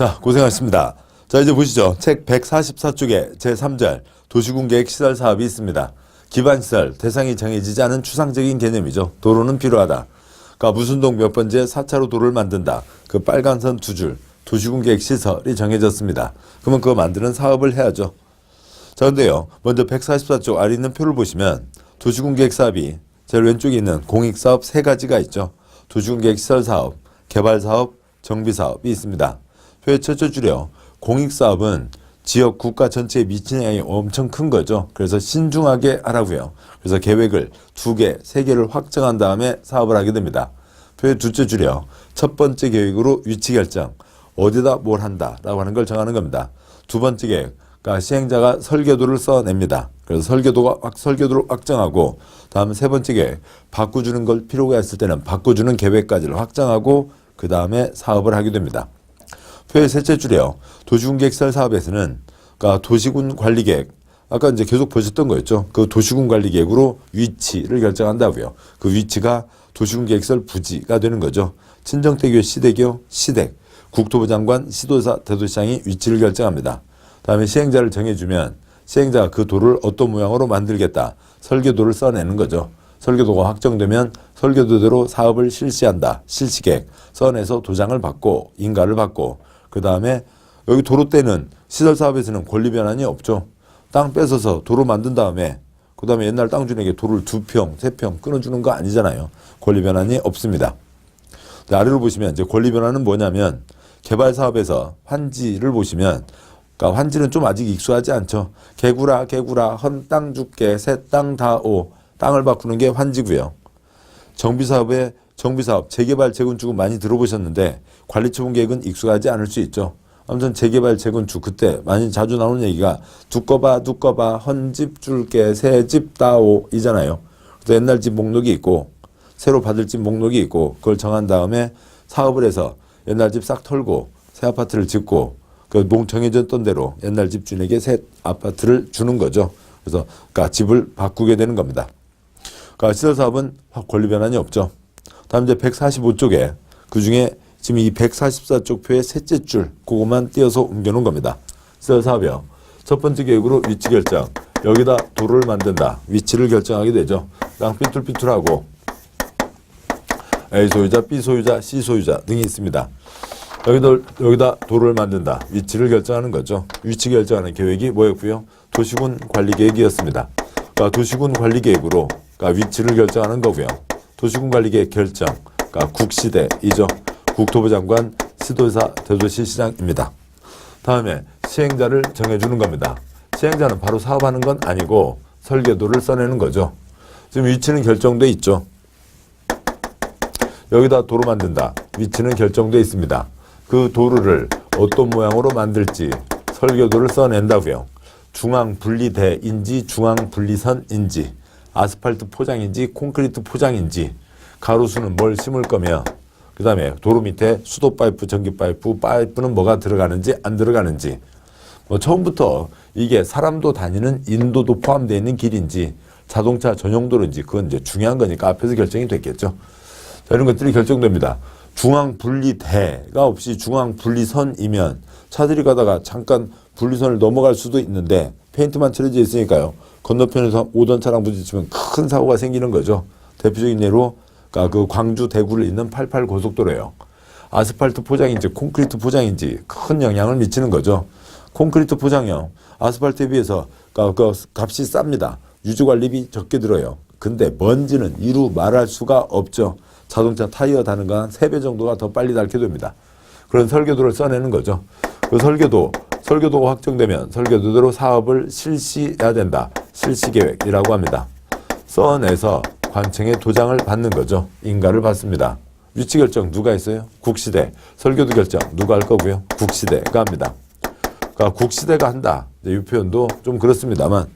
자, 고생하셨습니다. 자, 이제 보시죠. 책 144쪽에 제3절 도시군계획 시설 사업이 있습니다. 기반시설, 대상이 정해지지 않은 추상적인 개념이죠. 도로는 필요하다. 그러니까 무슨 동 몇 번째 4차로 도로를 만든다. 그 빨간 선 두 줄, 도시군계획 시설이 정해졌습니다. 그러면 그거 만드는 사업을 해야죠. 자, 근데요. 먼저 144쪽 아래 있는 표를 보시면 도시군계획 사업이 제일 왼쪽에 있는 공익사업 세 가지가 있죠. 도시군계획 시설사업, 개발사업, 정비사업이 있습니다. 표의 첫째 줄이요. 공익사업은 지역 국가 전체에 미치는 영향이 엄청 큰 거죠. 그래서 신중하게 하라고요. 그래서 계획을 2개, 3개를 확정한 다음에 사업을 하게 됩니다. 표의 둘째 줄이요. 첫 번째 계획으로 위치 결정, 어디다 뭘 한다라고 하는 걸 정하는 겁니다. 두 번째 계획, 그러니까 시행자가 설계도를 써냅니다. 그래서 설계도를 확정하고 다음 세 번째 계획, 바꿔주는 걸 필요가 있을 때는 바꿔주는 계획까지를 확정하고 그 다음에 사업을 하게 됩니다. 표의 셋째 줄이요. 도시군계획시설 사업에서는 그러니까 도시군 관리계획, 아까 이제 계속 보셨던 거였죠. 그 도시군 관리계획으로 위치를 결정한다고요. 그 위치가 도시군계획시설 부지가 되는 거죠. 친정대교, 시대교, 시댁, 국토부 장관, 시도사, 대도시장이 위치를 결정합니다. 다음에 시행자를 정해주면 시행자가 그 도를 어떤 모양으로 만들겠다. 설계도를 써내는 거죠. 설계도가 확정되면 설계도대로 사업을 실시한다. 실시계획 써내서 도장을 받고 인가를 받고 그 다음에 여기 도로 때는 시설사업에서는 권리변환이 없죠. 땅 뺏어서 도로 만든 다음에 그 다음에 옛날 땅주인에게 도를 2평, 3평 끊어주는 거 아니잖아요. 권리변환이 없습니다. 아래로 보시면 이제 권리변환은 뭐냐면 개발사업에서 환지를 보시면 그러니까 환지는 좀 아직 익숙하지 않죠. 개구라 헌 땅 줄게 새 땅 다오 땅을 바꾸는 게 환지고요. 정비사업 재개발 재건축은 많이 들어보셨는데 관리처분계획은 익숙하지 않을 수 있죠. 아무튼 재개발 재건축 그때 많이 자주 나오는 얘기가 두꺼봐 헌 집 줄게 새 집 다오 이잖아요. 그래서 옛날 집 목록이 있고 새로 받을 집 목록이 있고 그걸 정한 다음에 사업을 해서 옛날 집 싹 털고 새 아파트를 짓고 그 정해졌던 대로 옛날 집주인에게 새 아파트를 주는 거죠. 그래서 그러니까 집을 바꾸게 되는 겁니다. 그러니까 시설사업은 권리변환이 없죠. 다음 이제 145쪽에 그중에 지금 이 144쪽 표의 셋째 줄 그것만 띄어서 옮겨놓은 겁니다. 시설사업이요. 첫 번째 계획으로 위치 결정. 여기다 도로를 만든다. 위치를 결정하게 되죠. 땅 삐뚤삐뚤하고 A 소유자, B 소유자, C 소유자 등이 있습니다. 여기다 도로를 만든다. 위치를 결정하는 거죠. 위치 결정하는 계획이 뭐였고요? 도시군 관리계획이었습니다. 그러니까 도시군 관리계획으로 그러니까 위치를 결정하는 거고요. 도시군 관리계획 결정, 그러니까 국시대이죠. 국토부 장관, 시도사, 대도시시장입니다. 다음에 시행자를 정해주는 겁니다. 시행자는 바로 사업하는 건 아니고 설계도를 써내는 거죠. 지금 위치는 결정돼 있죠. 여기다 도로 만든다. 위치는 결정돼 있습니다. 그 도로를 어떤 모양으로 만들지 설계도를 써낸다고요. 중앙분리대인지 중앙분리선인지 아스팔트 포장인지 콘크리트 포장인지 가로수는 뭘 심을 거며 그 다음에 도로 밑에 수도 파이프, 전기 파이프, 파이프는 뭐가 들어가는지 안 들어가는지 뭐 처음부터 이게 사람도 다니는 인도도 포함되어 있는 길인지 자동차 전용 도로인지 그건 이제 중요한 거니까 앞에서 결정이 됐겠죠. 자, 이런 것들이 결정됩니다. 중앙분리대가 없이 중앙분리선이면 차들이 가다가 잠깐 분리선을 넘어갈 수도 있는데 페인트만 칠해져 있으니까요. 건너편에서 오던 차랑 부딪히면 큰 사고가 생기는 거죠. 대표적인 예로 그 광주 대구를 잇는 88 고속도로예요. 아스팔트 포장인지 콘크리트 포장인지 큰 영향을 미치는 거죠. 콘크리트 포장이요. 아스팔트에 비해서 그 값이 쌉니다. 유지관리비 적게 들어요. 근데 먼지는 이루 말할 수가 없죠. 자동차 타이어 다는 건 3배 정도가 더 빨리 닳게 됩니다. 그런 설계도를 써내는 거죠. 그 설계도가 확정되면 설계도대로 사업을 실시해야 된다. 실시계획이라고 합니다. 써내서 관청에 도장을 받는 거죠. 인가를 받습니다. 위치 결정 누가 했어요? 국시대. 설계도 결정 누가 할 거고요? 국시대가 합니다. 그러니까 국시대가 한다. 이 표현도 좀 그렇습니다만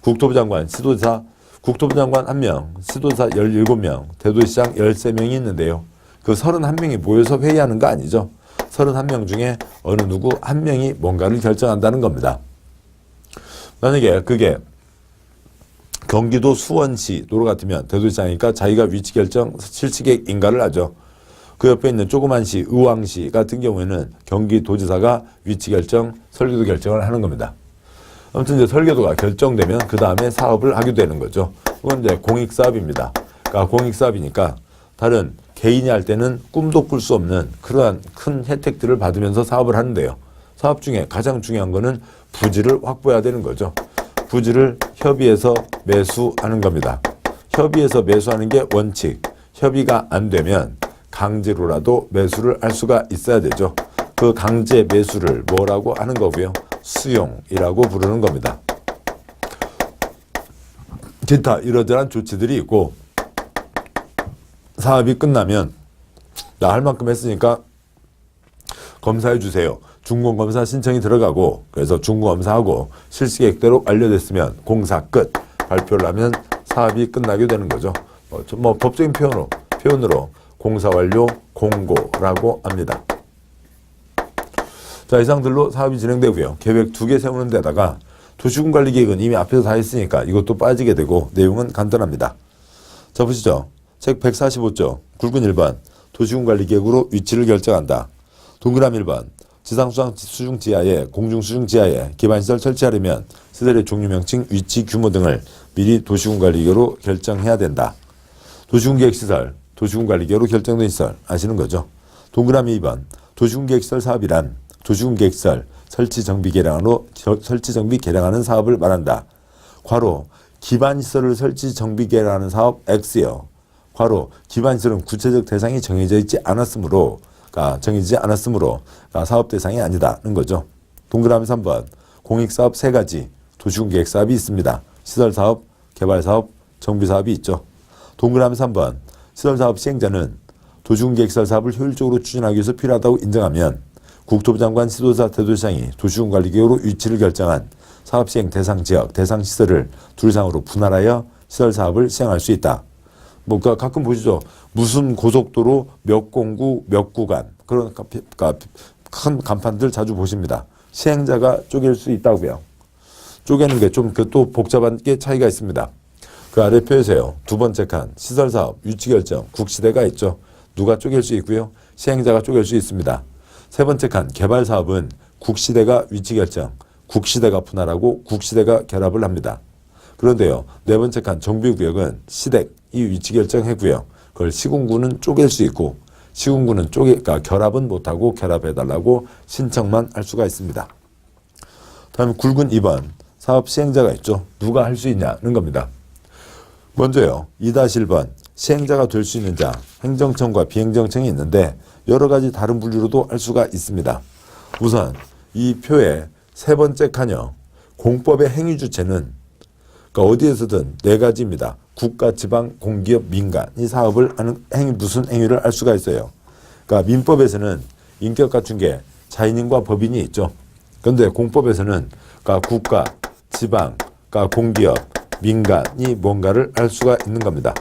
국토부 장관, 시도사, 국토부 장관 1명, 시도사 17명, 대도시장 13명이 있는데요. 그 31명이 모여서 회의하는 거 아니죠. 31명 중에 어느 누구 한 명이 뭔가를 결정한다는 겁니다. 만약에 그게 경기도 수원시 도로 같으면 대도시장이니까 자기가 위치 결정 실시계획 인가를 하죠. 그 옆에 있는 조그만 시, 의왕시 같은 경우에는 경기도지사가 위치 결정, 설계도 결정을 하는 겁니다. 아무튼 이제 설계도가 결정되면 그 다음에 사업을 하게 되는 거죠. 그건 이제 공익사업입니다. 그러니까 공익사업이니까 다른 개인이 할 때는 꿈도 꿀 수 없는 그러한 큰 혜택들을 받으면서 사업을 하는데요. 사업 중에 가장 중요한 거는 부지를 확보해야 되는 거죠. 부지를 협의해서 매수하는 겁니다. 협의해서 매수하는 게 원칙. 협의가 안 되면 강제로라도 매수를 할 수가 있어야 되죠. 그 강제 매수를 뭐라고 하는 거고요. 수용이라고 부르는 겁니다. 기타 이러저러한 조치들이 있고 사업이 끝나면 나 할 만큼 했으니까 검사해 주세요. 준공검사 신청이 들어가고 그래서 준공검사하고 실시계획대로 완료됐으면 공사 끝 발표를 하면 사업이 끝나게 되는 거죠. 법적인 표현으로 공사 완료 공고라고 합니다. 자, 이상들로 사업이 진행되고요. 계획 2개 세우는 데다가 도시군관리계획은 이미 앞에서 다 했으니까 이것도 빠지게 되고 내용은 간단합니다. 자, 보시죠. 책 145쪽 굵은 1번 도시군관리계획으로 위치를 결정한다. 동그라미 1번 지상수중 지하에 공중수중 지하에 기반시설 설치하려면 시설의 종류 명칭 위치 규모 등을 미리 도시군관리계획으로 결정해야 된다. 도시군계획시설 도시군관리계획으로 결정된 시설 아시는 거죠. 동그라미 2번 도시군계획시설 사업이란 도시군계획시설 설치정비 개량하는 사업을 말한다. 괄호 기반시설을 설치정비 개량하는 사업 X요. 괄호 기반시설은 구체적 대상이 정해지지 않았으므로 사업 대상이 아니다는 거죠. 동그라미 3번 공익사업 3가지 도시군계획사업이 있습니다. 시설사업, 개발사업, 정비사업이 있죠. 동그라미 3번 시설사업 시행자는 도시군계획시설 사업을 효율적으로 추진하기 위해서 필요하다고 인정하면 국토부 장관 시도지사 대도시장이 도시군관리계획으로 위치를 결정한 사업시행 대상 지역, 대상 시설을 둘 이상으로 분할하여 시설사업을 시행할 수 있다. 가끔 보시죠. 무슨 고속도로 몇 공구 몇 구간 그런 큰 간판들 자주 보십니다. 시행자가 쪼갤 수 있다고요. 쪼개는 게 좀 또 복잡한 게 차이가 있습니다. 그 아래 표에서요. 두 번째 칸 시설사업 위치결정 국시대가 있죠. 누가 쪼갤 수 있고요. 시행자가 쪼갤 수 있습니다. 세 번째 칸 개발사업은 국시대가 위치결정, 국시대가 분할하고 국시대가 결합을 합니다. 그런데요. 네 번째 칸 정비구역은 시댁이 위치결정했고요. 그걸 시군구는 쪼갤 수 있고 시군구는 결합은 못하고 결합해달라고 신청만 할 수가 있습니다. 다음에 굵은 2번 사업 시행자가 있죠. 누가 할 수 있냐는 겁니다. 먼저요. 2-1번 시행자가 될 수 있는 자 행정청과 비행정청이 있는데 여러 가지 다른 분류로도 할 수가 있습니다. 우선 이 표의 세 번째 칸이요. 공법의 행위 주체는 어디에서든 4가지입니다. 국가, 지방, 공기업, 민간 이 사업을 하는 무슨 행위를 할 수가 있어요. 그러니까 민법에서는 인격 갖춘 게 자인인과 법인이 있죠. 그런데 공법에서는 국가, 지방, 공기업, 민간이 뭔가를 할 수가 있는 겁니다.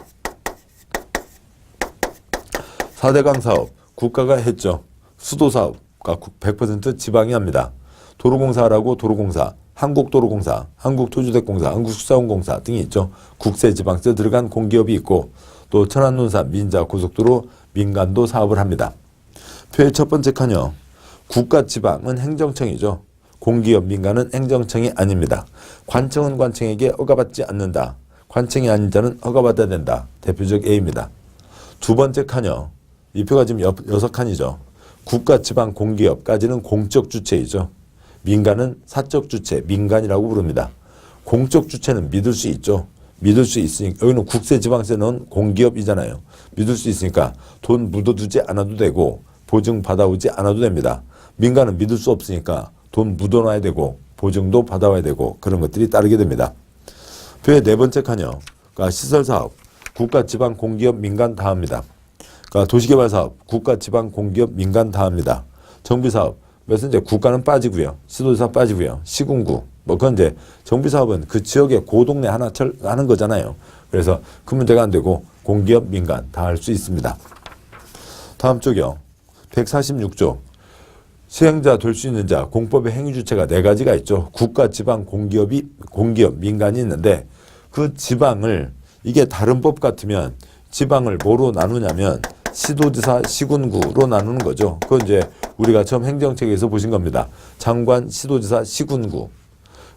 4대강 사업 국가가 했죠. 수도사업 100% 지방이 합니다. 도로공사라고 도로공사, 한국도로공사, 한국토주택공사, 한국수자원공사 등이 있죠. 국세, 지방세 들어간 공기업이 있고 또 천안논산, 민자, 고속도로, 민간도 사업을 합니다. 표의 첫 번째 칸이요. 국가, 지방은 행정청이죠. 공기업, 민간은 행정청이 아닙니다. 관청은 관청에게 허가받지 않는다. 관청이 아닌 자는 허가받아야 된다. 대표적 A입니다. 두 번째 칸이요. 이 표가 지금 6칸이죠. 국가, 지방, 공기업까지는 공적 주체이죠. 민간은 사적 주체, 민간이라고 부릅니다. 공적 주체는 믿을 수 있죠. 믿을 수 있으니까 여기는 국세, 지방세 넣은 공기업이잖아요. 믿을 수 있으니까 돈 묻어두지 않아도 되고 보증 받아오지 않아도 됩니다. 민간은 믿을 수 없으니까 돈 묻어놔야 되고 보증도 받아와야 되고 그런 것들이 따르게 됩니다. 표의 네 번째 칸이요. 그러니까 시설사업, 국가, 지방, 공기업, 민간 다 합니다. 그러니까 도시개발사업, 국가, 지방, 공기업, 민간 다 합니다. 정비사업, 그래서 이제 국가는 빠지고요. 시도지사 빠지고요. 시군구, 그건 이제 정비사업은 그 지역에 그 동네 하나 하는 거잖아요. 그래서 그 문제가 안 되고 공기업, 민간 다 할 수 있습니다. 다음 쪽이요. 146조. 시행자 될 수 있는 자, 공법의 행위주체가 4가지가 있죠. 국가, 지방, 공기업, 민간이 있는데 그 지방을 이게 다른 법 같으면 지방을 뭐로 나누냐면 시도지사, 시군구로 나누는 거죠. 그건 이제 우리가 처음 행정책에서 보신 겁니다. 장관, 시도지사, 시군구.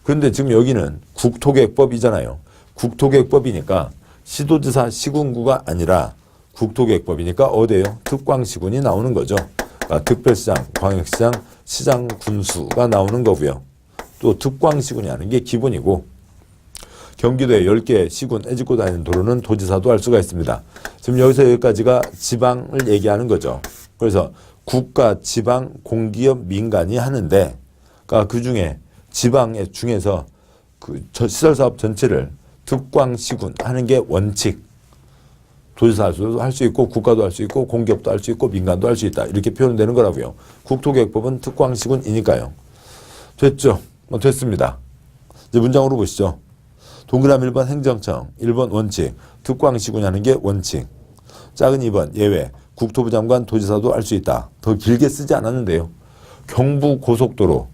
그런데 지금 여기는 국토계획법이잖아요. 국토계획법이니까 시도지사, 시군구가 아니라 국토계획법이니까 어디예요? 특광시군이 나오는 거죠. 그러니까 특별시장, 광역시장, 시장, 군수가 나오는 거고요. 또 특광시군이 하는 게 기본이고, 경기도에 10개 시군 애집고 다니는 도로는 도지사도 할 수가 있습니다. 지금 여기서 여기까지가 지방을 얘기하는 거죠. 그래서 국가, 지방, 공기업, 민간이 하는데, 그러니까 그 중에 지방 중에서 그 시설사업 전체를 특광시군 하는 게 원칙. 도지사도 할 수 있고, 국가도 할 수 있고, 공기업도 할 수 있고, 민간도 할 수 있다. 이렇게 표현되는 거라고요. 국토계획법은 특광시군이니까요. 됐죠? 됐습니다. 이제 문장으로 보시죠. 동그라미 1번 행정청, 1번 원칙, 특광시군이 하는 게 원칙. 작은 2번 예외, 국토부 장관, 도지사도 할 수 있다. 더 길게 쓰지 않았는데요. 경부고속도로,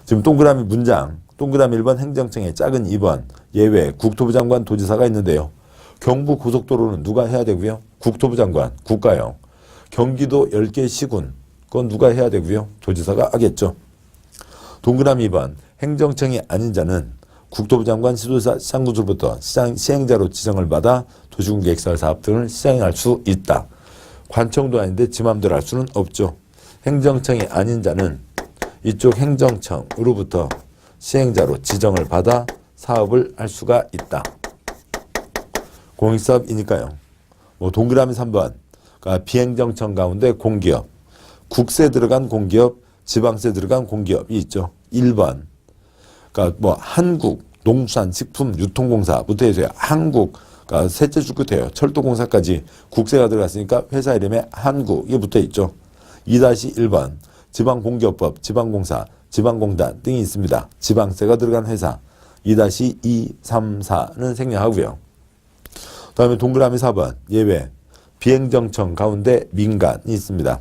지금 동그라미 문장, 동그라미 1번 행정청에 작은 2번 예외, 국토부 장관, 도지사가 있는데요. 경부고속도로는 누가 해야 되고요? 국토부 장관, 국가요. 경기도 10개 시군, 그건 누가 해야 되고요? 도지사가 하겠죠. 동그라미 2번 행정청이 아닌 자는 국토부 장관, 시도지사, 시장군수로부터 시행자로 지정을 받아 도시군계획시설 사업 등을 시행할 수 있다. 관청도 아닌데 지 맘대로 할 수는 없죠. 행정청이 아닌 자는 이쪽 행정청으로부터 시행자로 지정을 받아 사업을 할 수가 있다. 공익사업이니까요. 동그라미 3번 그러니까 비행정청 가운데 공기업, 국세 들어간 공기업, 지방세 들어간 공기업이 있죠. 1번 그러니까 한국 농수산식품유통공사부터 해서요. 한국 그러니까 셋째 줄 끝에요. 철도공사까지 국세가 들어갔으니까 회사 이름에 한국이 붙어 있죠. 2-1번 지방공기업법, 지방공사, 지방공단 등이 있습니다. 지방세가 들어간 회사. 2-2, 3, 4는 생략하고요. 다음에 동그라미 4번 예외 비행정청 가운데 민간이 있습니다.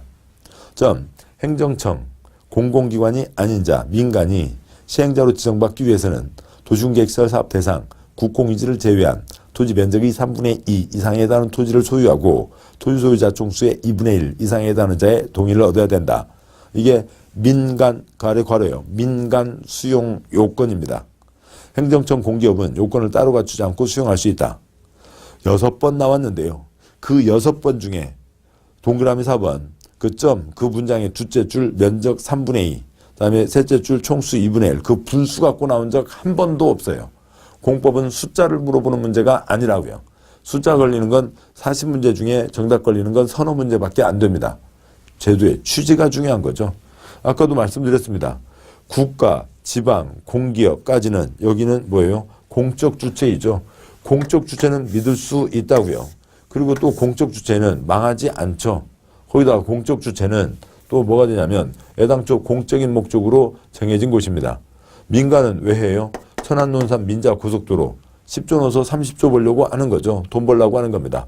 점 행정청 공공기관이 아닌 자 민간이 시행자로 지정받기 위해서는 도시군계획시설 사업 대상 국공유지를 제외한 토지 면적의 3분의 2 이상에 해당하는 토지를 소유하고 토지 소유자 총수의 2분의 1 이상에 해당하는 자의 동의를 얻어야 된다. 이게 민간 괄호예요. 민간 수용 요건입니다. 행정청 공기업은 요건을 따로 갖추지 않고 수용할 수 있다. 6번 나왔는데요. 그 6번 중에 동그라미 4번 그 문장의 둘째 줄 면적 3분의 2 그다음에 셋째 줄 총수 2분의 1 그 분수 갖고 나온 적 한 번도 없어요. 공법은 숫자를 물어보는 문제가 아니라고요. 숫자 걸리는 건 40문제 중에 정답 걸리는 건 서너 문제밖에 안 됩니다. 제도의 취지가 중요한 거죠. 아까도 말씀드렸습니다. 국가, 지방, 공기업까지는 여기는 뭐예요? 공적 주체이죠. 공적 주체는 믿을 수 있다고요. 그리고 또 공적 주체는 망하지 않죠. 거기다가 공적 주체는 또 뭐가 되냐면 애당초 공적인 목적으로 정해진 곳입니다. 민간은 왜 해요? 천안 논산 민자 고속도로 10조 넣어서 30조 벌려고 하는 거죠. 돈 벌려고 하는 겁니다.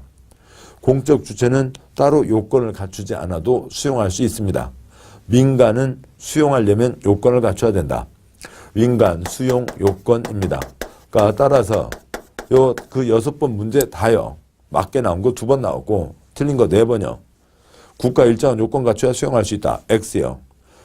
공적 주체는 따로 요건을 갖추지 않아도 수용할 수 있습니다. 민간은 수용하려면 요건을 갖춰야 된다. 민간 수용 요건입니다. 그러니까 따라서 그 6번 문제 다요. 맞게 나온 거 2번 나오고 틀린 거 4번이요. 국가 일정한 요건 갖춰야 수용할 수 있다. X요.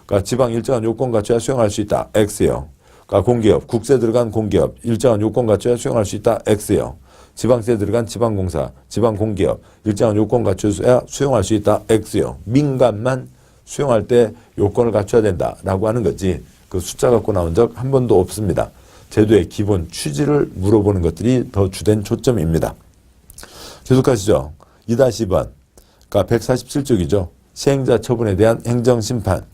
그러니까 지방 일정한 요건 갖춰야 수용할 수 있다. X요. 그러니까 공기업, 국세 들어간 공기업 일정한 요건 갖춰야 수용할 수 있다. X요. 지방세 들어간 지방공사, 지방공기업 일정한 요건 갖춰야 수용할 수 있다. X요. 민간만 수용할 때 요건을 갖춰야 된다라고 하는 거지 그 숫자 갖고 나온 적 한 번도 없습니다. 제도의 기본 취지를 물어보는 것들이 더 주된 초점입니다. 계속하시죠. 2-2번 그러니까 147쪽이죠. 시행자 처분에 대한 행정심판.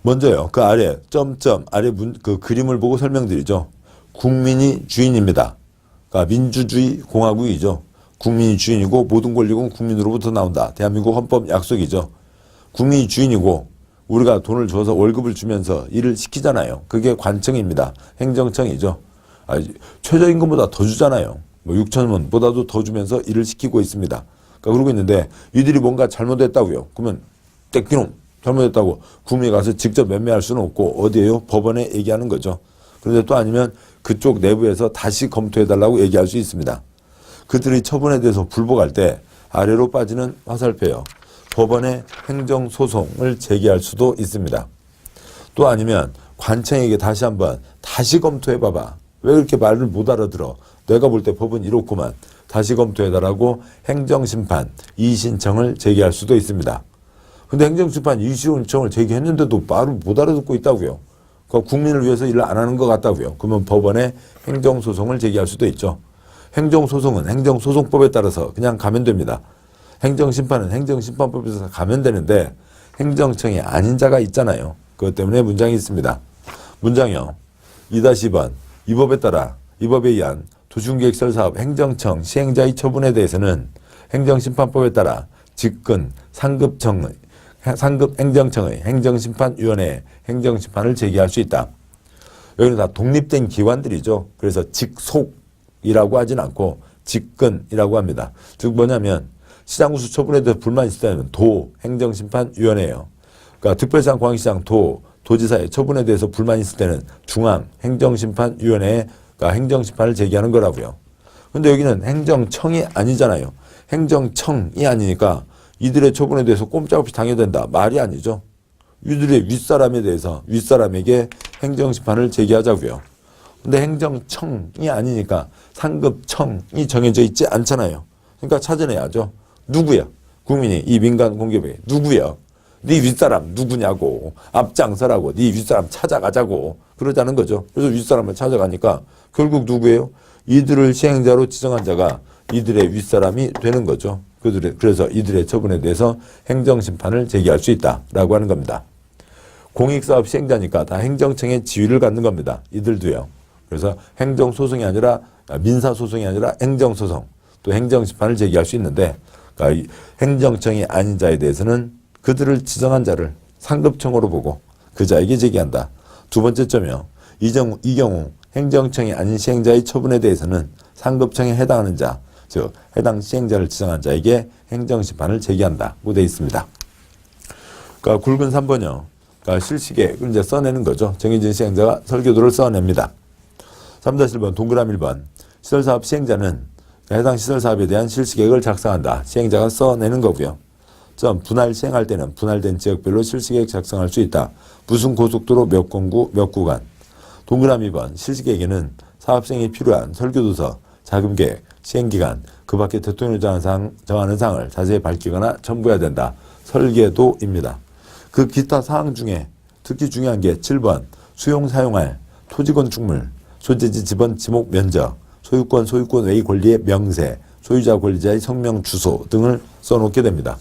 먼저요. 그 아래 점점 아래 그 그림을 보고 설명드리죠. 국민이 주인입니다. 그러니까 민주주의 공화국이죠. 국민이 주인이고 모든 권력은 국민으로부터 나온다. 대한민국 헌법 약속이죠. 국민이 주인이고 우리가 돈을 줘서 월급을 주면서 일을 시키잖아요. 그게 관청입니다. 행정청이죠. 최저임금보다 더 주잖아요. 6,000원보다도 더 주면서 일을 시키고 있습니다. 그러니까 그러고 있는데 이들이 뭔가 잘못했다고요. 그러면 떼끼놈 잘못했다고 국민이 가서 직접 매매할 수는 없고 어디에요? 법원에 얘기하는 거죠. 그런데 또 아니면 그쪽 내부에서 다시 검토해달라고 얘기할 수 있습니다. 그들의 처분에 대해서 불복할 때 아래로 빠지는 화살표요. 법원에 행정소송을 제기할 수도 있습니다. 또 아니면 관청에게 다시 검토해봐봐. 왜 그렇게 말을 못 알아들어? 내가 볼 때 법은 이렇구만. 다시 검토해달라고 행정심판 이의신청을 제기할 수도 있습니다. 근데 행정심판 이의신청을 제기했는데도 말을 못 알아듣고 있다고요. 그러니까 국민을 위해서 일을 안 하는 것 같다고요. 그러면 법원에 행정소송을 제기할 수도 있죠. 행정소송은 행정소송법에 따라서 그냥 가면 됩니다. 행정심판은 행정심판법에서 가면 되는데 행정청이 아닌 자가 있잖아요. 그것 때문에 문장이 있습니다. 문장이요. 2-2번 이 법에 의한 도시군계획시설사업 행정청 시행자의 처분에 대해서는 행정심판법에 따라 직근 상급행정청의 행정심판위원회에 행정심판을 제기할 수 있다. 여기는 다 독립된 기관들이죠. 그래서 직속이라고 하진 않고 직근이라고 합니다. 즉 뭐냐면 시장구수 처분에 대해서 불만이 있을 때는 도 행정심판위원회예요. 그러니까 특별시장, 광역시장, 도지사의 처분에 대해서 불만이 있을 때는 중앙 행정심판위원회에 행정심판을 제기하는 거라고요. 근데 여기는 행정청이 아니잖아요. 행정청이 아니니까 이들의 처분에 대해서 꼼짝없이 당해야 된다. 말이 아니죠. 이들의 윗사람에 대해서 윗사람에게 행정심판을 제기하자고요. 근데 행정청이 아니니까 상급청이 정해져 있지 않잖아요. 그러니까 찾아내야죠. 누구야? 국민이 이 민간 공기업에 누구야? 네 윗사람 누구냐고 앞장서라고 네 윗사람 찾아가자고 그러자는 거죠. 그래서 윗사람을 찾아가니까 결국 누구예요? 이들을 시행자로 지정한 자가 이들의 윗사람이 되는 거죠. 그래서 이들의 처분에 대해서 행정심판을 제기할 수 있다라고 하는 겁니다. 공익사업 시행자니까 다 행정청의 지위를 갖는 겁니다. 이들도요. 그래서 행정소송이 아니라 민사소송이 아니라 행정소송 또 행정심판을 제기할 수 있는데 그러니까 행정청이 아닌 자에 대해서는 그들을 지정한 자를 상급청으로 보고 그 자에게 제기한다. 두 번째 점이요. 이 경우 행정청이 아닌 시행자의 처분에 대해서는 상급청에 해당하는 자, 즉 해당 시행자를 지정한 자에게 행정심판을 제기한다고 되어 있습니다. 그러니까 굵은 3번이요. 그러니까 실시계획을 이제 써내는 거죠. 정해진 시행자가 설계도를 써냅니다. 3-1번 동그라미 1번 시설사업 시행자는 해당 시설사업에 대한 실시계획을 작성한다. 시행자가 써내는 거고요. 분할 시행할 때는 분할된 지역별로 실시계획 작성할 수 있다. 무슨 고속도로 몇 공구 몇 구간. 동그라미 2번 실시계획에는 사업 시행에 필요한 설계도서, 자금계획, 시행기간, 그 밖에 대통령이 정하는 사항을 자세히 밝히거나 첨부해야 된다. 설계도입니다. 그 기타 사항 중에 특히 중요한 게 7번 수용 사용할 토지 건축물, 소재지 지번 지목 면적, 소유권 외의 권리의 명세, 소유자 권리자의 성명 주소 등을 써놓게 됩니다.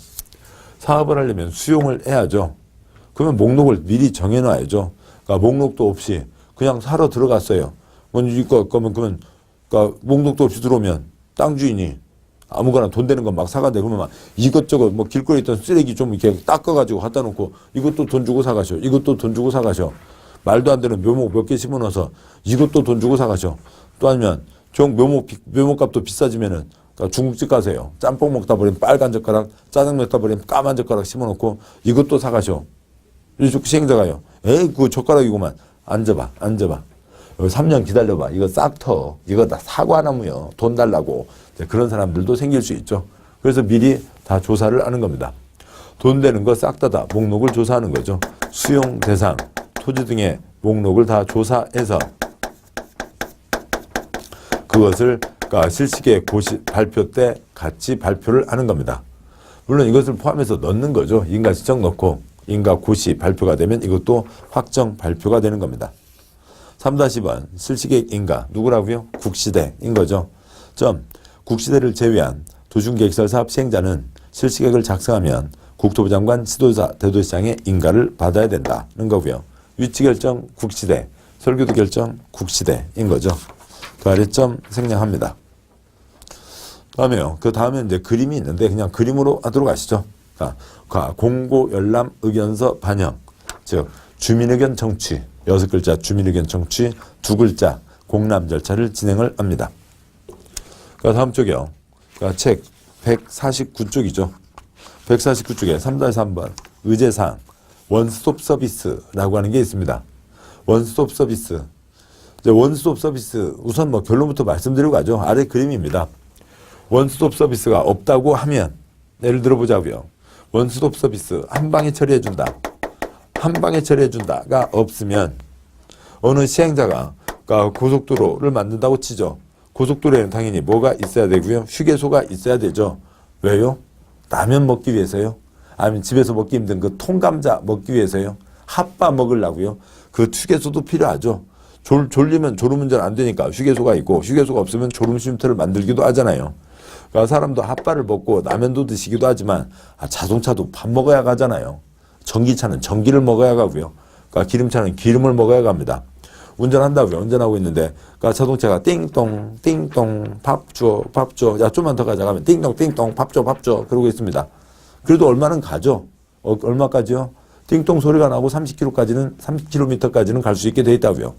사업을 하려면 수용을 해야죠. 그러면 목록을 미리 정해놔야죠. 그러니까 목록도 없이 그냥 사러 들어갔어요. 그러면 그러니까 목록도 없이 들어오면 땅 주인이 아무거나 돈 되는 건 막 사가대. 그러면 막 이것저것 뭐 길거리에 있던 쓰레기 좀 이렇게 닦아가지고 갖다 놓고 이것도 돈 주고 사가셔. 이것도 돈 주고 사가셔. 말도 안 되는 묘목 몇 개 심어놔서 이것도 돈 주고 사가셔. 또 아니면 묘목값도 비싸지면은 그러니까 중국집 가세요. 짬뽕 먹다 버리면 빨간 젓가락, 짜장 먹다 버리면 까만 젓가락 심어놓고 이것도 사가셔. 이렇게 시행자가요. 에이 그거 젓가락이구만. 앉아봐. 여기 3년 기다려봐. 이거 싹터. 이거 다 사과나무요. 돈 달라고. 그런 사람들도 생길 수 있죠. 그래서 미리 다 조사를 하는 겁니다. 돈 되는 거 싹 다 목록을 조사하는 거죠. 수용 대상, 토지 등의 목록을 다 조사해서 그것을 그러니까 실시계획 발표 때 같이 발표를 하는 겁니다. 물론 이것을 포함해서 넣는 거죠. 인가 시청 넣고 인가 고시 발표가 되면 이것도 확정 발표가 되는 겁니다. 3-10번 실시계획 인가 누구라고요? 국시대인 거죠. 국시대를 제외한 도시계획시설 사업 시행자는 실시계획을 작성하면 국토부 장관, 지도자, 대도시장의 인가를 받아야 된다는 거고요. 위치 결정 국시대, 설계도 결정 국시대인 거죠. 그 아래 점 생략합니다. 다음에요. 그 다음에 이제 그림이 있는데 그냥 그림으로 하도록 하시죠. 공고, 열람, 의견서, 반영. 즉, 주민의견 청취. 6글자 주민의견 청취, 2글자 공람 절차를 진행을 합니다. 다음 쪽이요. 책 149쪽이죠. 149쪽에 3-3번 의제사항 원스톱 서비스라고 하는 게 있습니다. 원스톱 서비스. 원스톱 서비스 우선 결론부터 말씀드리고 가죠. 아래 그림입니다. 원스톱 서비스가 없다고 하면 예를 들어보자고요. 원스톱 서비스 한 방에 처리해준다. 한 방에 처리해준다가 없으면 어느 시행자가 고속도로를 만든다고 치죠. 고속도로에는 당연히 뭐가 있어야 되고요. 휴게소가 있어야 되죠. 왜요? 라면 먹기 위해서요. 아니면 집에서 먹기 힘든 그 통감자 먹기 위해서요. 핫바 먹으려고요. 그 휴게소도 필요하죠. 졸리면 졸음운전 안 되니까 휴게소가 있고 휴게소가 없으면 졸음쉼터를 만들기도 하잖아요. 그러니까 사람도 핫바를 먹고 라면도 드시기도 하지만 자동차도 밥 먹어야 가잖아요. 전기차는 전기를 먹어야 가고요. 그러니까 기름차는 기름을 먹어야 갑니다. 운전한다고요. 운전하고 있는데 그러니까 자동차가 띵동 띵동 밥 줘 밥 줘 야 좀만 더 가자 가면 띵동 띵동 밥 줘 밥 줘 그러고 있습니다. 그래도 얼마는 가죠. 얼마까지요? 띵동 소리가 나고 30km까지는 갈 수 있게 돼 있다고요.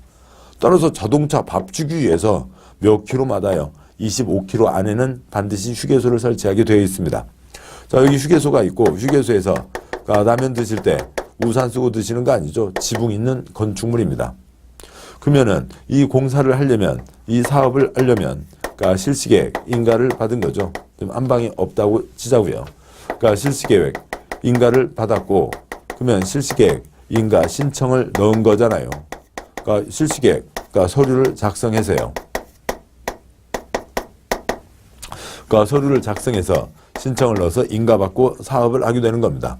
따라서 자동차 밥 주기 위해서 몇 킬로마다요. 25km 안에는 반드시 휴게소를 설치하게 되어 있습니다. 자, 여기 휴게소가 있고 휴게소에서 라면 드실 때 우산 쓰고 드시는 거 아니죠. 지붕 있는 건축물입니다. 그러면은 이 공사를 하려면 이 사업을 하려면 실시계획 인가를 받은 거죠. 좀 안방이 없다고 치자고요. 실시계획 인가를 받았고 그러면 실시계획 인가 신청을 넣은 거잖아요. 실시계획 서류를 작성해서요. 서류를 작성해서 신청을 넣어서 인가받고 사업을 하게 되는 겁니다.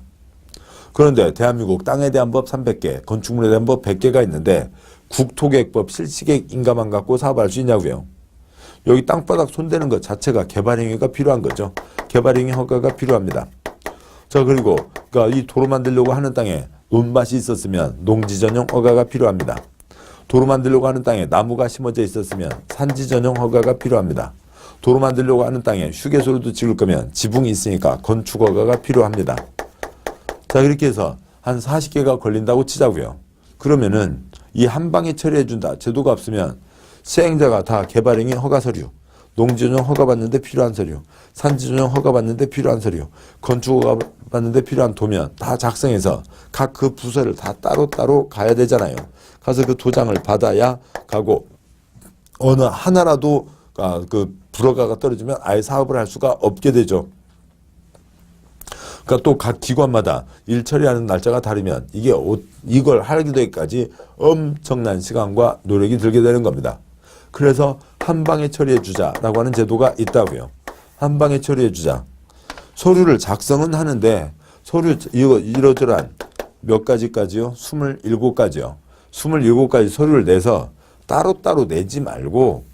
그런데 대한민국 땅에 대한 법 300개, 건축물에 대한 법 100개가 있는데 국토계획법 실시계획 인가만 갖고 사업할 수 있냐고요. 여기 땅바닥 손대는 것 자체가 개발행위가 필요한 거죠. 개발행위 허가가 필요합니다. 자, 그리고 이 도로 만들려고 하는 땅에 논밭이 있었으면 농지 전용 허가가 필요합니다. 도로 만들려고 하는 땅에 나무가 심어져 있었으면 산지 전용 허가가 필요합니다. 도로 만들려고 하는 땅에 휴게소를 지을 거면 지붕이 있으니까 건축 허가가 필요합니다. 자, 이렇게 해서 한 40개가 걸린다고 치자고요. 그러면은 이 한 방에 처리해준다. 제도가 없으면 시행자가 다 개발행위 허가 서류, 농지 전용 허가 받는데 필요한 서류, 산지 전용 허가 받는데 필요한 서류, 건축 허가 받는데 필요한 도면 다 작성해서 각 그 부서를 다 따로따로 가야 되잖아요. 가서 그 도장을 받아야 가고 어느 하나라도 그 불허가가 떨어지면 아예 사업을 할 수가 없게 되죠. 그러니까 또 각 기관마다 일 처리하는 날짜가 다르면 이걸 하게 되기까지 엄청난 시간과 노력이 들게 되는 겁니다. 그래서 한 방에 처리해 주자라고 하는 제도가 있다고요. 한 방에 처리해 주자. 서류를 작성은 하는데 서류 이러저러한 몇 가지까지요? 27가지요. 27가지 서류를 내서 따로따로 내지 말고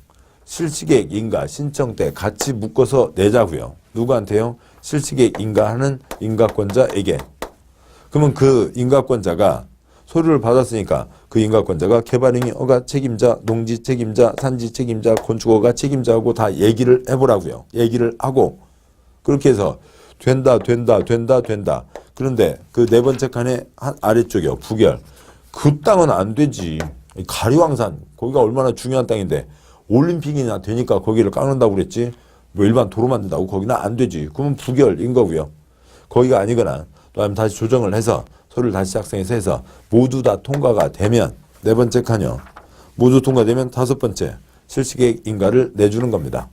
실시계획 인가 신청 때 같이 묶어서 내자고요. 누구한테요? 실시계획 인가하는 인가권자에게. 그러면 그 인가권자가 서류를 받았으니까 그 인가권자가 개발행위 허가 책임자, 농지 책임자, 산지 책임자, 건축허가 책임자하고 다 얘기를 해보라고요. 얘기를 하고 그렇게 해서 된다. 그런데 그 네 번째 칸의 아래쪽이요. 부결. 그 땅은 안 되지. 가리왕산 거기가 얼마나 중요한 땅인데 올림픽이나 되니까 거기를 깎는다고 그랬지. 뭐 일반 도로 만든다고 거기는 안 되지. 그러면 부결인 거고요. 거기가 아니거나 또 아니면 다시 조정을 해서 서류를 다시 작성해서 해서 모두 다 통과가 되면 네 번째 칸이요. 모두 통과되면 다섯 번째 실시계획 인가를 내주는 겁니다.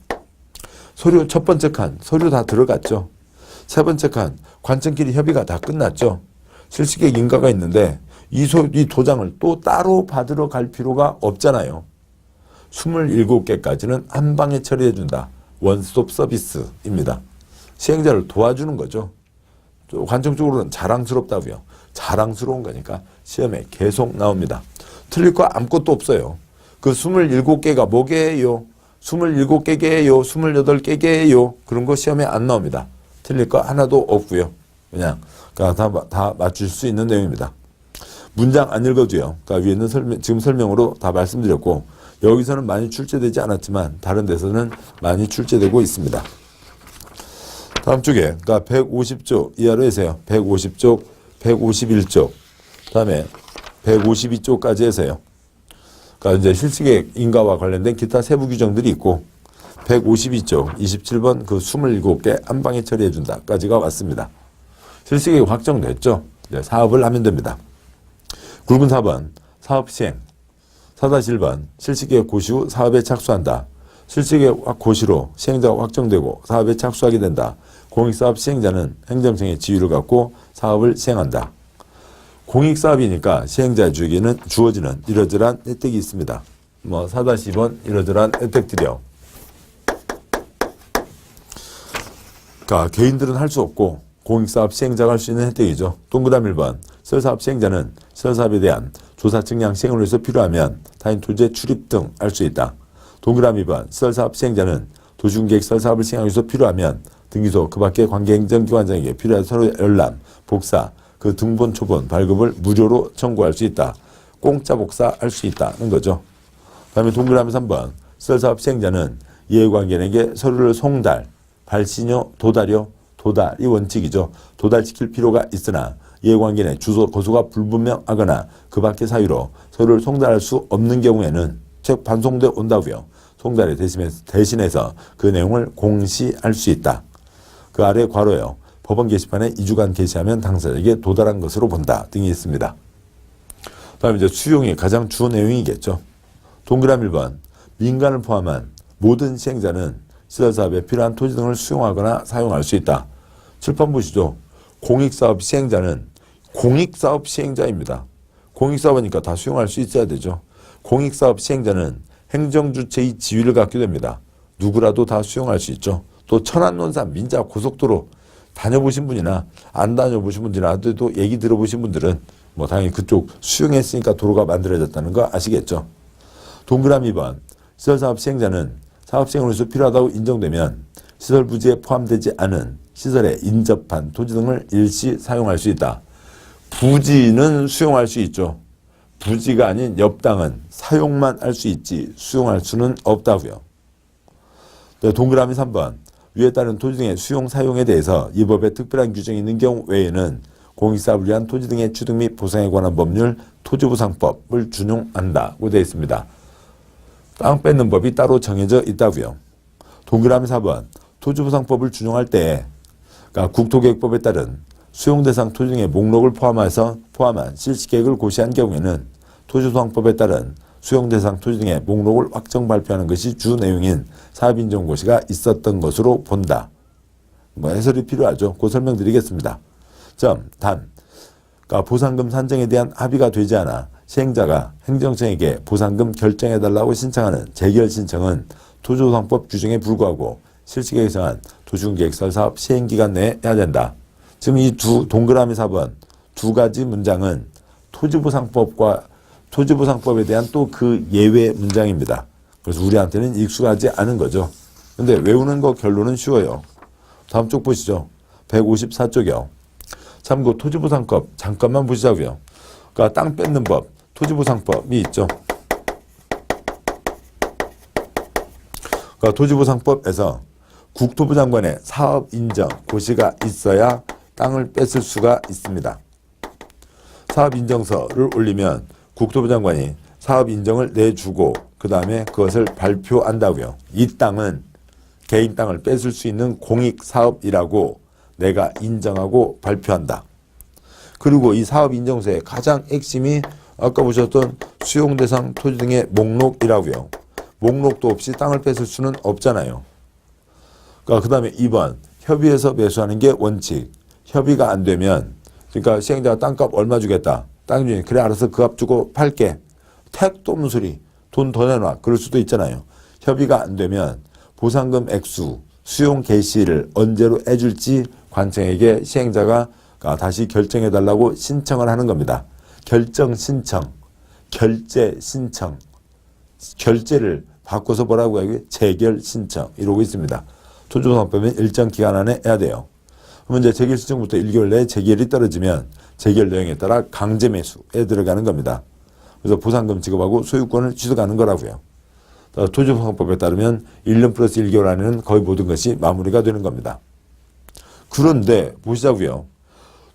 서류 첫 번째 칸 서류 다 들어갔죠. 세 번째 칸 관청끼리 협의가 다 끝났죠. 실시계획 인가가 있는데 이 도장을 또 따로 받으러 갈 필요가 없잖아요. 27개까지는 한 방에 처리해 준다. 원스톱 서비스입니다. 시행자를 도와주는 거죠. 관청적으로는 자랑스럽다고요. 자랑스러운 거니까 시험에 계속 나옵니다. 틀릴 거 아무것도 없어요. 그 27개가 뭐게요? 27개게요? 28개게요? 그런 거 시험에 안 나옵니다. 틀릴 거 하나도 없고요. 그냥 다 맞출 수 있는 내용입니다. 문장 안 읽어도요. 그러니까 위에는 지금 설명으로 다 말씀드렸고 여기서는 많이 출제되지 않았지만 다른 데서는 많이 출제되고 있습니다. 다음 쪽에 그러니까 150쪽 이하로 해서요. 150쪽, 151쪽, 그다음에 152쪽까지 해서요. 그러니까 이제 실시계획 인가와 관련된 기타 세부 규정들이 있고 152쪽 27번 그 27개 한 방에 처리해 준다까지가 왔습니다. 실시계획 확정됐죠. 이제 사업을 하면 됩니다. 굵은 4번 사업 시행 4-1번 실시계획 고시 후 사업에 착수한다. 실시계획 고시로 시행자가 확정되고 사업에 착수하게 된다. 공익사업 시행자는 행정청의 지위를 갖고 사업을 시행한다. 공익사업이니까 시행자에게 주어지는 이러저러한 혜택이 있습니다. 4-2번 이러저러한 혜택들이요. 그러니까 개인들은 할 수 없고 공익사업 시행자가 할 수 있는 혜택이죠. 동그라미 1번 시설사업 시행자는 시설사업에 대한 조사 측량 시행을 위해서 필요하면 타인 토지에 출입 등 할 수 있다. 동그라미 2번 시설사업 시행자는 도시군계획 시설사업을 시행하기 위해서 필요하면 등기소 그 밖의 관계행정기관장에게 필요한 서류 열람, 복사, 그 등본, 초본, 발급을 무료로 청구할 수 있다. 공짜 복사할 수 있다는 거죠. 다음에 동그라미 3번 시설사업 시행자는 이해관계인에게 서류를 송달, 발신료, 도달이 원칙이죠. 도달시킬 필요가 있으나 이해관계인의 주소, 거소가 불분명하거나 그 밖의 사유로 서류를 송달할 수 없는 경우에는 즉 반송돼 온다고요. 송달에 대신해서 그 내용을 공시할 수 있다. 그 아래 괄호요. 법원 게시판에 2주간 게시하면 당사자에게 도달한 것으로 본다 등이 있습니다. 다음에 이제 수용이 가장 주 내용이겠죠. 동그라미 1번 민간을 포함한 모든 시행자는 시설사업에 필요한 토지 등을 수용하거나 사용할 수 있다. 칠판 보시죠. 공익사업 시행자는 공익사업 시행자입니다. 공익사업이니까 다 수용할 수 있어야 되죠. 공익사업 시행자는 행정주체의 지위를 갖게 됩니다. 누구라도 다 수용할 수 있죠. 또 천안논산 민자 고속도로 다녀보신 분이나 안 다녀보신 분들이라도 얘기 들어보신 분들은 당연히 그쪽 수용했으니까 도로가 만들어졌다는 거 아시겠죠. 동그라미 2번 시설사업 시행자는 사업 시행을 위해서 필요하다고 인정되면 시설 부지에 포함되지 않은 시설에 인접한 토지 등을 일시 사용할 수 있다. 부지는 수용할 수 있죠. 부지가 아닌 옆 땅은 사용만 할 수 있지 수용할 수는 없다고요. 동그라미 3번 위에 따른 토지 등의 수용 사용에 대해서 이 법에 특별한 규정이 있는 경우 외에는 공익사업을 위한 토지 등의 취득 및 보상에 관한 법률 토지보상법을 준용한다고 되어 있습니다. 땅 뺏는 법이 따로 정해져 있다고요. 동그라미 4번 토지보상법을 준용할 때 그러니까 국토계획법에 따른 수용대상 토지 등의 목록을 포함한 실시계획을 고시한 경우에는 토지보상법에 따른 수용대상 토지 등의 목록을 확정 발표하는 것이 주 내용인 사업인정고시가 있었던 것으로 본다. 해설이 필요하죠. 그 설명드리겠습니다. 단, 그러니까 보상금 산정에 대한 합의가 되지 않아 시행자가 행정청에게 보상금 결정해달라고 신청하는 재결 신청은 토지보상법 규정에 불구하고 실시계획에 정한 도시군계획시설사업 시행기간 내에 해야 된다. 지금 이 동그라미 4번 두 가지 문장은 토지보상법에 대한 또 그 예외 문장입니다. 그래서 우리한테는 익숙하지 않은 거죠. 근데 외우는 거 결론은 쉬워요. 다음 쪽 보시죠. 154쪽이요. 참고 토지보상법 잠깐만 보시자고요. 그러니까 땅 뺏는 법, 토지보상법이 있죠. 그러니까 토지보상법에서 국토부 장관의 사업 인정 고시가 있어야 땅을 뺏을 수가 있습니다. 사업 인정서를 올리면 국토부 장관이 사업 인정을 내주고 그 다음에 그것을 발표한다고요. 이 땅은 개인 땅을 뺏을 수 있는 공익사업이라고 내가 인정하고 발표한다. 그리고 이 사업 인정서의 가장 핵심이 아까 보셨던 수용대상 토지 등의 목록이라고요. 목록도 없이 땅을 뺏을 수는 없잖아요. 그 다음에 2번 협의해서 매수하는 게 원칙. 협의가 안 되면 그러니까 시행자가 땅값 얼마 주겠다. 땅 주인 그래 알아서 그 값 주고 팔게. 택도 없는 소리. 돈 더 내놔. 그럴 수도 있잖아요. 협의가 안 되면 보상금 액수, 수용 개시를 언제로 해줄지 관청에게 시행자가 다시 결정해달라고 신청을 하는 겁니다. 결정 신청, 결제 신청, 결제를 바꿔서 뭐라고 해요? 재결 신청 이러고 있습니다. 토지보상법은 일정 기간 안에 해야 돼요. 그러면 이제 재결 신청부터 1개월 내에 재결이 떨어지면 재결 내용에 따라 강제 매수에 들어가는 겁니다. 그래서 보상금 지급하고 소유권을 취득하는 거라고요. 토지보상법에 따르면 1년 플러스 1개월 안에는 거의 모든 것이 마무리가 되는 겁니다. 그런데 보시자고요.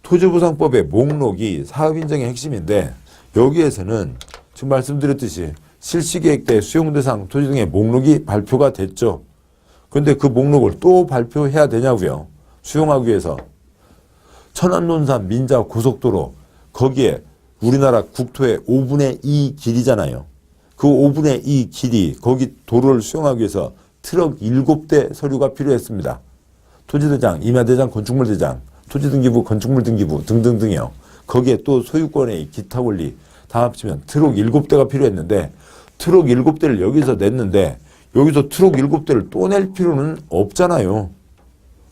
토지보상법의 목록이 사업인정의 핵심인데 여기에서는 지금 말씀드렸듯이 실시계획 때 수용대상 토지 등의 목록이 발표가 됐죠. 그런데 그 목록을 또 발표해야 되냐고요. 수용하기 위해서. 천안논산 민자 고속도로 거기에 우리나라 국토의 5분의 2 길이잖아요. 그 5분의 2 길이 거기 도로를 수용하기 위해서 트럭 7대 서류가 필요했습니다. 토지대장, 임야대장, 건축물대장, 토지등기부, 건축물등기부 등등등이요. 거기에 또 소유권의 기타 권리 다 합치면 트럭 7대가 필요했는데 트럭 7대를 여기서 냈는데 여기서 트럭 7대를 또 낼 필요는 없잖아요.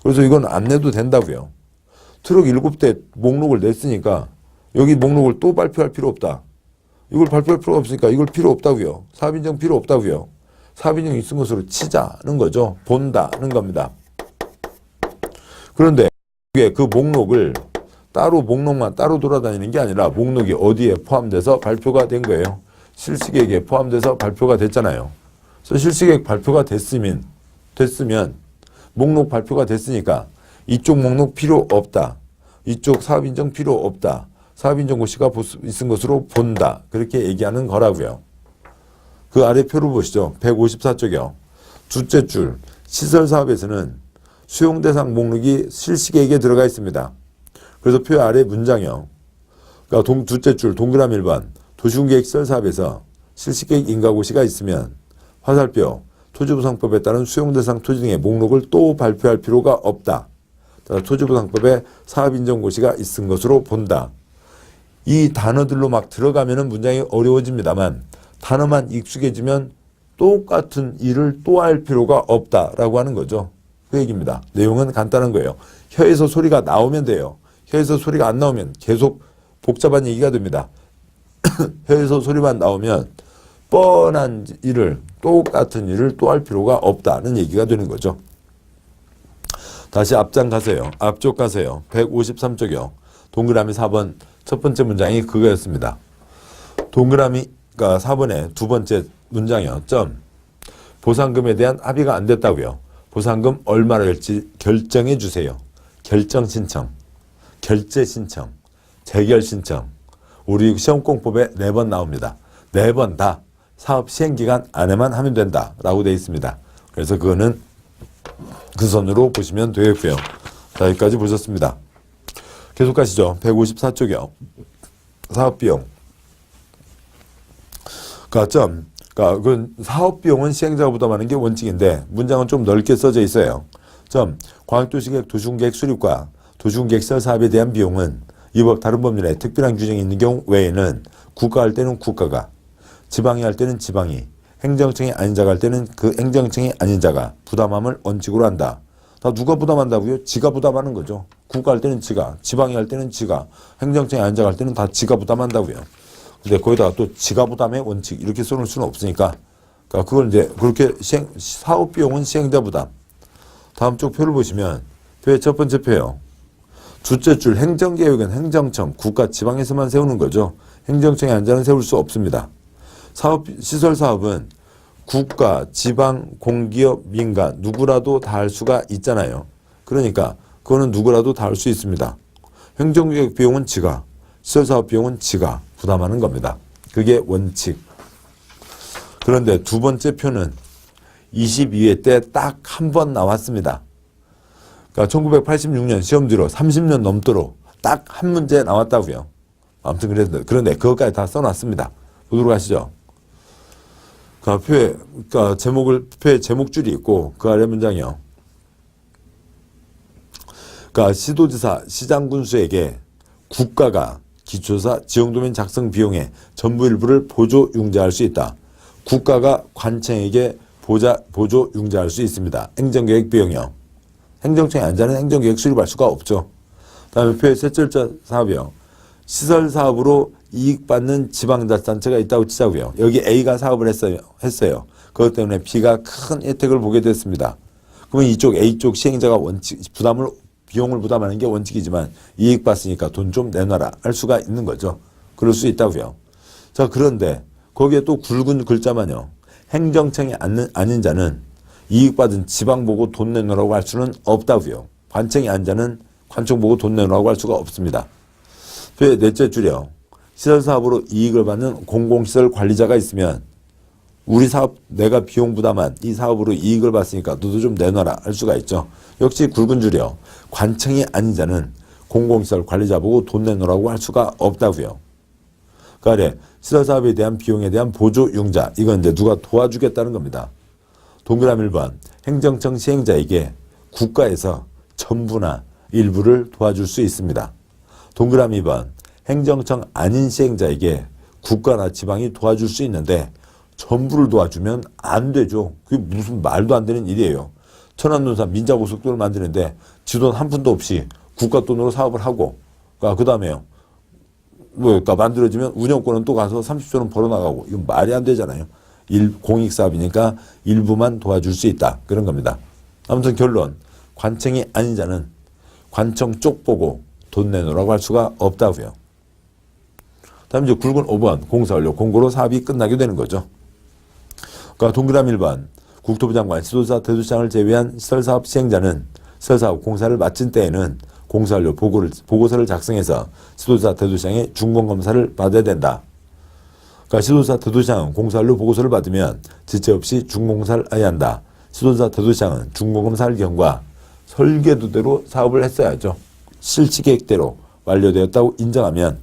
그래서 이건 안 내도 된다고요. 트럭 7대 목록을 냈으니까 여기 목록을 또 발표할 필요 없다. 이걸 발표할 필요가 없으니까 이걸 필요 없다고요. 사업인정 필요 없다고요. 사업인정 있은 것으로 치자는 거죠. 본다는 겁니다. 그런데 그 목록을 따로 목록만 따로 돌아다니는 게 아니라 목록이 어디에 포함돼서 발표가 된 거예요. 실시계획에 포함돼서 발표가 됐잖아요. 그래서 실시계획 발표가 됐으면 목록 발표가 됐으니까 이쪽 목록 필요 없다. 이쪽 사업인정 필요 없다. 사업인정고시가 있은 것으로 본다. 그렇게 얘기하는 거라고요. 그 아래 표를 보시죠. 154쪽이요. 둘째 줄 시설사업에서는 수용대상 목록이 실시계획에 들어가 있습니다. 그래서 표 아래 문장이요. 그러니까 둘째 줄 동그라미 1번 도시군계획 시설사업에서 실시계획 인가고시가 있으면 화살표 토지부상법에 따른 수용대상 토지 등의 목록을 또 발표할 필요가 없다. 토지부상법에 사업인정고시가 있은 것으로 본다. 이 단어들로 막 들어가면은 문장이 어려워집니다만 단어만 익숙해지면 똑같은 일을 또 할 필요가 없다라고 하는 거죠. 그 얘기입니다. 내용은 간단한 거예요. 혀에서 소리가 나오면 돼요. 혀에서 소리가 안 나오면 계속 복잡한 얘기가 됩니다. 혀에서 소리만 나오면 뻔한 일을 똑같은 일을 또 할 필요가 없다는 얘기가 되는 거죠. 다시 앞장 가세요. 앞쪽 가세요. 153쪽이요. 동그라미 4번 첫 번째 문장이 그거였습니다. 동그라미가 4번의 두 번째 문장이요. 점. 보상금에 대한 합의가 안 됐다고요. 보상금 얼마나 할지 결정해 주세요. 결정 신청, 결제 신청, 재결 신청. 우리 시험공법에 4번 나옵니다. 4번 다 사업 시행기간 안에만 하면 된다라고 되어 있습니다. 그래서 그거는 그 선으로 보시면 되겠고요. 자, 여기까지 보셨습니다. 계속 가시죠. 154쪽이요. 사업비용. 그 사업비용은 시행자가 부담하는 게 원칙인데 문장은 좀 넓게 써져 있어요. 광역도시계획 도시군계획 수립과 도시군계획 시설 사업에 대한 비용은 이 법 다른 법률에 특별한 규정이 있는 경우 외에는 국가 할 때는 국가가, 지방이 할 때는 지방이, 행정청이 아닌 자가 할 때는 그 행정청이 아닌 자가 부담함을 원칙으로 한다. 다 누가 부담한다고요? 지가 부담하는 거죠. 국가 할 때는 지가, 지방이 할 때는 지가, 행정청이 아닌 자가 할 때는 다 지가 부담한다고요. 근데 거기다가 또 지가 부담의 원칙 이렇게 써놓을 수는 없으니까 그걸 이제 그렇게 사업 비용은 시행자 부담. 다음 쪽 표를 보시면 표의 첫 번째 표요. 둘째 줄 행정계획은 행정청, 국가, 지방에서만 세우는 거죠. 행정청이 아닌 자는 세울 수 없습니다. 시설 사업은 국가, 지방, 공기업, 민간 누구라도 다 할 수가 있잖아요. 그러니까 그거는 누구라도 다 할 수 있습니다. 행정계획 비용은 지가, 시설사업 비용은 지가 부담하는 겁니다. 그게 원칙. 그런데 두 번째 표는 22회 때 딱 한 번 나왔습니다. 그러니까 1986년 시험 뒤로 30년 넘도록 딱 한 문제 나왔다고요. 아무튼 그런데 그것까지 다 써놨습니다. 보도록 하시죠. 그러니까 표에 제목줄이 있고 그 아래 문장이요. 그러니까 시도지사, 시장군수에게 국가가 기초사 지형도면 작성 비용의 전부 일부를 보조 융자할 수 있다. 국가가 관청에게 보조 융자할 수 있습니다. 행정계획 비용이요. 행정청에 안 자는 행정계획 수립할 수가 없죠. 다음에 표의 셋째 사업이요. 시설사업으로 이익받는 지방자치단체가 있다고 치자고요. 여기 A가 사업을 했어요. 그것 때문에 B가 큰 혜택을 보게 됐습니다. 그러면 이쪽 A쪽 시행자가 비용을 부담하는 게 원칙이지만 이익 받으니까 돈 좀 내놔라 할 수가 있는 거죠. 그럴 수 있다고요. 자, 그런데 거기에 또 굵은 글자만요. 행정청이 아닌 자는 이익 받은 지방 보고 돈 내놓으라고 할 수는 없다고요. 관청이 아닌 자는 관청 보고 돈 내놓으라고 할 수가 없습니다. 그 넷째 줄이요. 시설사업으로 이익을 받는 공공시설 관리자가 있으면 우리 사업 내가 비용 부담한 이 사업으로 이익을 봤으니까 너도 좀 내놔라 할 수가 있죠. 역시 굵은 줄이요. 관청이 아닌 자는 공공시설 관리자 보고 돈 내놓으라고 할 수가 없다고요. 그 아래 시설사업에 대한 비용에 대한 보조 융자 이건 이제 누가 도와주겠다는 겁니다. 동그라미 1번 행정청 시행자에게 국가에서 전부나 일부를 도와줄 수 있습니다. 동그라미 2번. 행정청 아닌 시행자에게 국가나 지방이 도와줄 수 있는데 전부를 도와주면 안 되죠. 그게 무슨 말도 안 되는 일이에요. 천안논산 민자고속도로를 만드는데 지 돈 한 푼도 없이 국가 돈으로 사업을 하고 그 다음에요. 그러니까 만들어지면 운영권은 또 가서 30조 원 벌어나가고 이건 말이 안 되잖아요. 공익사업이니까 일부만 도와줄 수 있다. 그런 겁니다. 아무튼 결론. 관청이 아닌 자는 관청 쪽 보고 돈 내놓으라고 할 수가 없다고요. 다음 이제 굵은 5번 공사 완료 공고로 사업이 끝나게 되는 거죠. 그러니까 동그라미 1번 국토부 장관 시도사 대도시장을 제외한 시설사업 시행자는 시설사업 공사를 마친 때에는 공사 완료 보고서를 작성해서 시도사 대도시장의 준공검사를 받아야 된다. 그러니까 시도사 대도시장은 공사 완료 보고서를 받으면 지체 없이 준공사를 해야 한다. 시도사 대도시장은 준공검사할 경우가 설계도대로 사업을 했어야죠. 실시 계획대로 완료되었다고 인정하면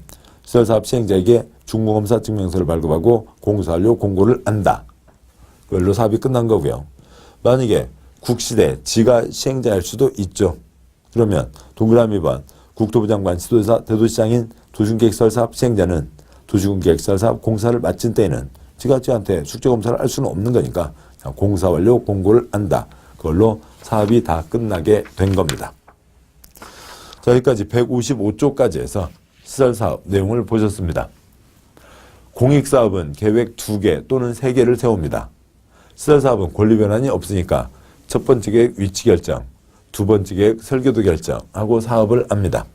시설사업 시행자에게 준공검사 증명서를 발급하고 공사 완료 공고를 한다. 그걸로 사업이 끝난 거고요. 만약에 국시대 지가 시행자일 수도 있죠. 그러면 동그라미 2번 국토부 장관 시도사 대도시장인 도시계획설사업 시행자는 도시계획설사업 공사를 마친 때에는 지가 지한테 숙제검사를 할 수는 없는 거니까 공사 완료 공고를 한다. 그걸로 사업이 다 끝나게 된 겁니다. 자, 여기까지 155조까지 해서 시설사업 내용을 보셨습니다. 공익사업은 계획 2개 또는 3개를 세웁니다. 시설사업은 권리변환이 없으니까 첫 번째 계획 위치 결정, 두 번째 계획 설계도 결정하고 사업을 합니다.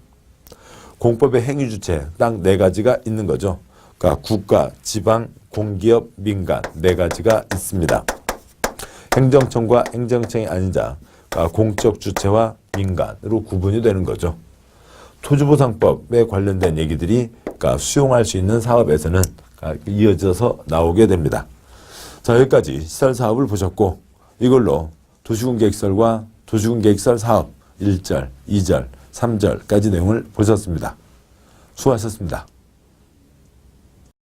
공법의 행위 주체 딱 4가지가 있는 거죠. 그러니까 국가, 지방, 공기업, 민간 4가지가 있습니다. 행정청과 행정청이 아닌 자, 그러니까 공적 주체와 민간으로 구분이 되는 거죠. 토지보상법에 관련된 얘기들이 그러니까 수용할 수 있는 사업에서는 이어져서 나오게 됩니다. 자, 여기까지 시설사업을 보셨고 이걸로 도시군계획설과 도시군계획설 사업 1절, 2절, 3절까지 내용을 보셨습니다. 수고하셨습니다.